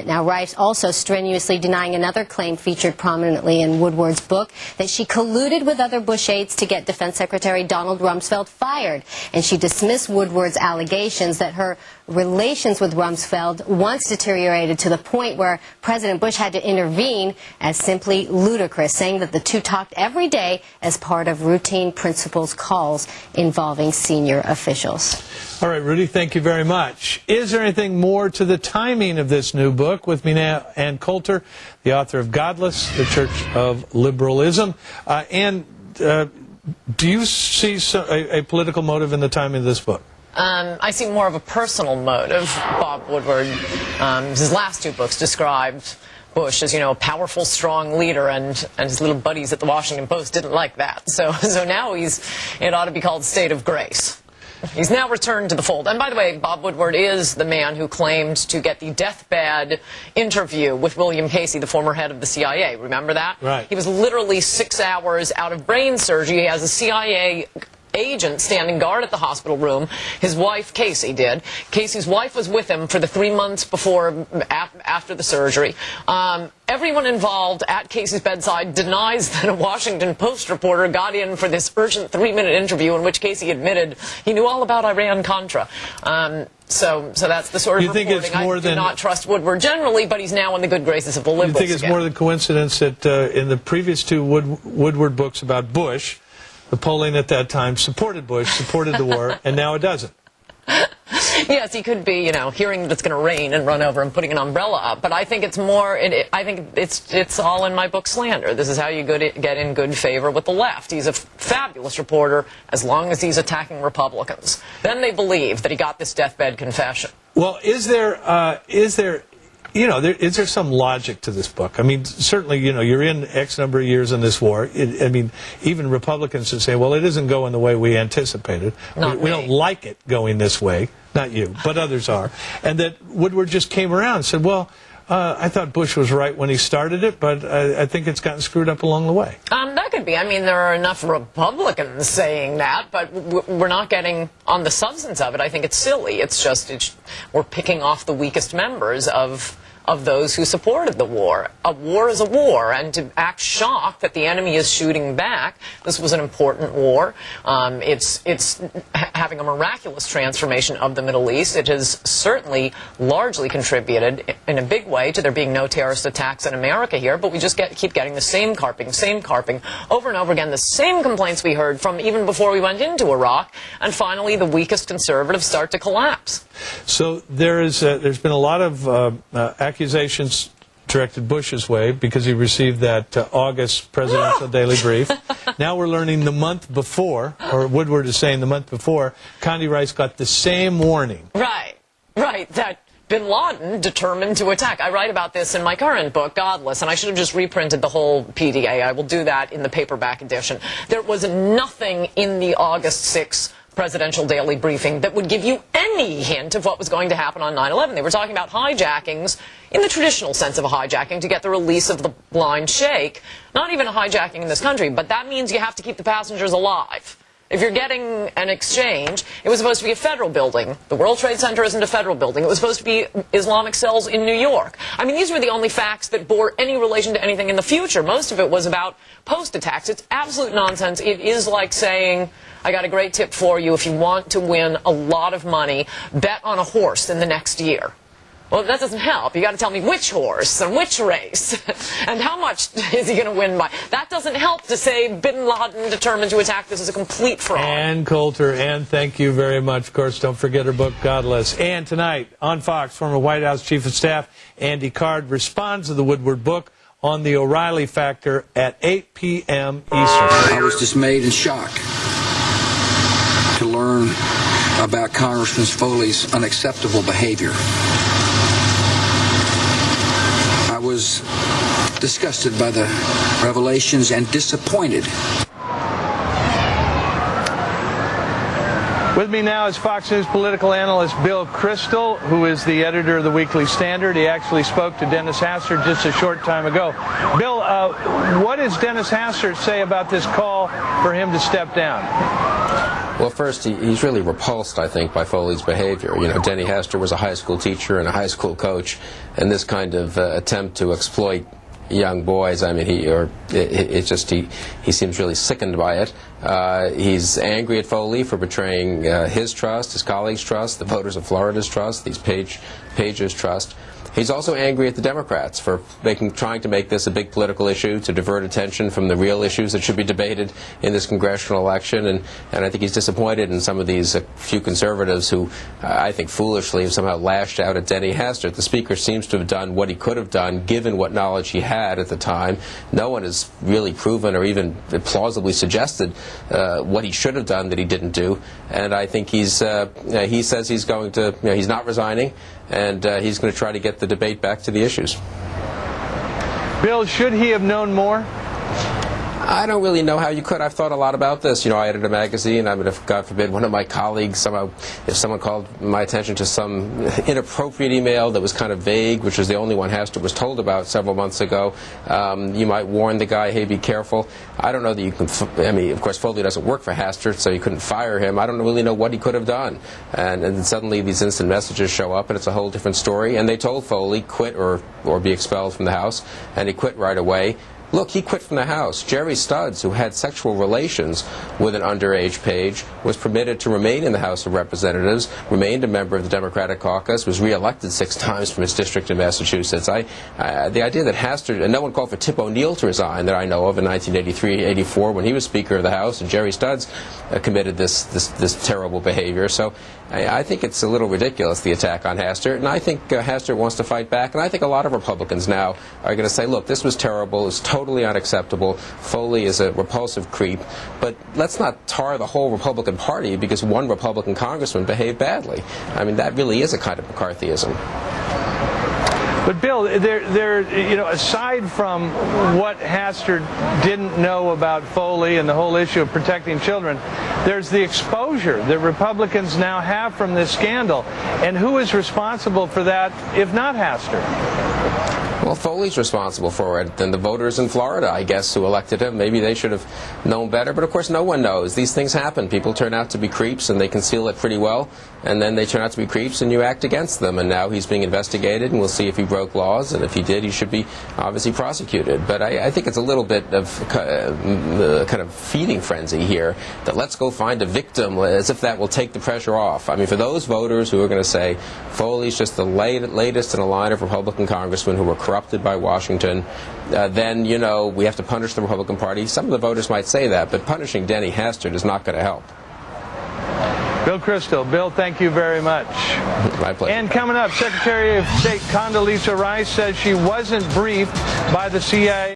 Now, Rice also strenuously denying another claim featured prominently in Woodward's book, that she colluded with other Bush aides to get Defense Secretary Donald Rumsfeld fired. And she dismissed Woodward's allegations that her relations with Rumsfeld once deteriorated to the point where President Bush had to intervene as simply ludicrous, saying that the two talked every day as part of routine principals calls involving senior officials. All right, Rudy, thank you very much. Is there anything more to the timing of this new book? With me now, Ann Coulter, the author of Godless, The Church of Liberalism. Ann, do you see a political motive in the timing of this book? I see more of a personal motive. Bob Woodward, his last two books described Bush as, a powerful, strong leader, and his little buddies at the Washington Post didn't like that. So now it ought to be called State of Grace. He's now returned to the fold. And by the way, Bob Woodward is the man who claimed to get the deathbed interview with William Casey, the former head of the CIA. Remember that? Right. He was literally 6 hours out of brain surgery. He has a CIA agent standing guard at the hospital room. His wife, Casey, did. Casey's wife was with him for the 3 months before, after the surgery. Everyone involved at Casey's bedside denies that a Washington Post reporter got in for this urgent 3-minute interview in which Casey admitted he knew all about Iran-Contra. So that's the sort of reporting. It's more I do not trust Woodward generally, but he's now in the good graces of the liberals. You think it's more than coincidence that in the previous two Woodward books about Bush, the polling at that time supported Bush, supported the war, and now it doesn't? Yes, he could be, hearing that it's going to rain and run over and putting an umbrella up. But I think it's more, I think it's all in my book Slander. This is how you get in good favor with the left. He's a fabulous reporter as long as he's attacking Republicans. Then they believe that he got this deathbed confession. Well, is there some logic to this book? I mean, certainly, you're in X number of years in this war. Even Republicans would say, well, it isn't going the way we anticipated. We don't like it going this way. Not you, but others are. And that Woodward just came around and said, well, I thought Bush was right when he started it, but I think it's gotten screwed up along the way. That could be. I mean, there are enough Republicans saying that, but we're not getting on the substance of it. I think it's silly. It's just we're picking off the weakest members of those who supported the war. A war is a war, and to act shocked that the enemy is shooting back, this was an important war. It's having a miraculous transformation of the Middle East. It has certainly largely contributed in a big way to there being no terrorist attacks in America here, but we just keep getting the same carping, over and over again, the same complaints we heard from even before we went into Iraq, and finally the weakest conservatives start to collapse. So there's been a lot of accusations directed Bush's way because he received that August presidential daily brief. Now we're learning the month before, or Woodward is saying the month before, Condi Rice got the same warning. Right, that Bin Laden determined to attack. I write about this in my current book, Godless, and I should have just reprinted the whole PDA. I will do that in the paperback edition. There was nothing in the August 6th presidential daily briefing that would give you any hint of what was going to happen on 9/11. They were talking about hijackings in the traditional sense of a hijacking to get the release of the blind sheikh. Not even a hijacking in this country, but that means you have to keep the passengers alive. If you're getting an exchange, it was supposed to be a federal building. The World Trade Center isn't a federal building. It was supposed to be Islamic cells in New York. I mean, these were the only facts that bore any relation to anything in the future. Most of it was about post-attacks. It's absolute nonsense. It is like saying, I got a great tip for you. If you want to win a lot of money, bet on a horse in the next year. Well, that doesn't help. You got to tell me which horse and which race and how much is he going to win by. That doesn't help to say Bin Laden determined to attack. This is a complete fraud. Ann Coulter, Ann, thank you very much. Of course, don't forget her book, Godless. And tonight on Fox, former White House Chief of Staff Andy Card responds to the Woodward book on the O'Reilly factor at 8 p.m. Eastern. I was dismayed and shocked to learn about Congressman Foley's unacceptable behavior. I was disgusted by the revelations and disappointed. With me now is Fox News political analyst Bill Kristol, who is the editor of the Weekly Standard. He actually spoke to Dennis Hassert just a short time ago. Bill, what does Dennis Hassert say about this call for him to step down? Well, first, he's really repulsed, I think, by Foley's behavior. You know, Denny Hassert was a high school teacher and a high school coach, and this kind of attempt to exploit young boys, I mean, he seems really sickened by it. He's angry at Foley for betraying his trust, his colleagues' trust, the voters of Florida's trust, these Page's trust. He's also angry at the Democrats for trying to make this a big political issue, to divert attention from the real issues that should be debated in this congressional election. And I think he's disappointed in some of these few conservatives who, I think foolishly, have somehow lashed out at Denny Hassert. The Speaker seems to have done what he could have done, given what knowledge he had at the time. No one has really proven or even plausibly suggested what he should have done that he didn't do. And I think he says he's going to, he's not resigning, and he's going to try to get the debate back to the issues. Bill, should he have known more? I don't really know how you could. I've thought a lot about this. You know, I edit a magazine. I mean, if, God forbid, one of my colleagues somehow, if someone called my attention to some inappropriate email that was kind of vague, which was the only one Hassert was told about several months ago, you might warn the guy, hey, be careful. I don't know that you can, I mean, of course, Foley doesn't work for Hassert, so you couldn't fire him. I don't really know what he could have done. And then suddenly these instant messages show up, and it's a whole different story. And they told Foley, quit or be expelled from the House, and he quit right away. Look, he quit from the House. Jerry Studs, who had sexual relations with an underage Page, was permitted to remain in the House of Representatives, remained a member of the Democratic caucus, was reelected 6 times from his district in Massachusetts. The idea that Hassert, and no one called for Tip O'Neill to resign that I know of in 1983-84 when he was Speaker of the House, and Jerry Studs committed this terrible behavior. So I think it's a little ridiculous, the attack on Hassert, and I think Hassert wants to fight back, and I think a lot of Republicans now are going to say, look, this was terrible, it's totally unacceptable, Foley is a repulsive creep, but let's not tar the whole Republican Party because one Republican congressman behaved badly. I mean, that really is a kind of McCarthyism. But Bill, you know, aside from what Hassert didn't know about Foley and the whole issue of protecting children, there's the exposure that Republicans now have from this scandal. And who is responsible for that, if not Hassert? Well, Foley's responsible for it, and the voters in Florida, I guess, who elected him. Maybe they should have known better, but of course no one knows. These things happen. People turn out to be creeps, and they conceal it pretty well, and then they turn out to be creeps, and you act against them. And now he's being investigated, and we'll see if he broke laws, and if he did, he should be obviously prosecuted. But I think it's a little bit of kind of feeding frenzy here, that let's go find a victim, as if that will take the pressure off. I mean, for those voters who are going to say, Foley's just the latest in a line of Republican congressmen who were corrupted by Washington, then, you know, we have to punish the Republican Party. Some of the voters might say that, but punishing Denny Hassert is not going to help. Bill Kristol. Bill, thank you very much. My pleasure. And coming up, Secretary of State Condoleezza Rice says she wasn't briefed by the CIA.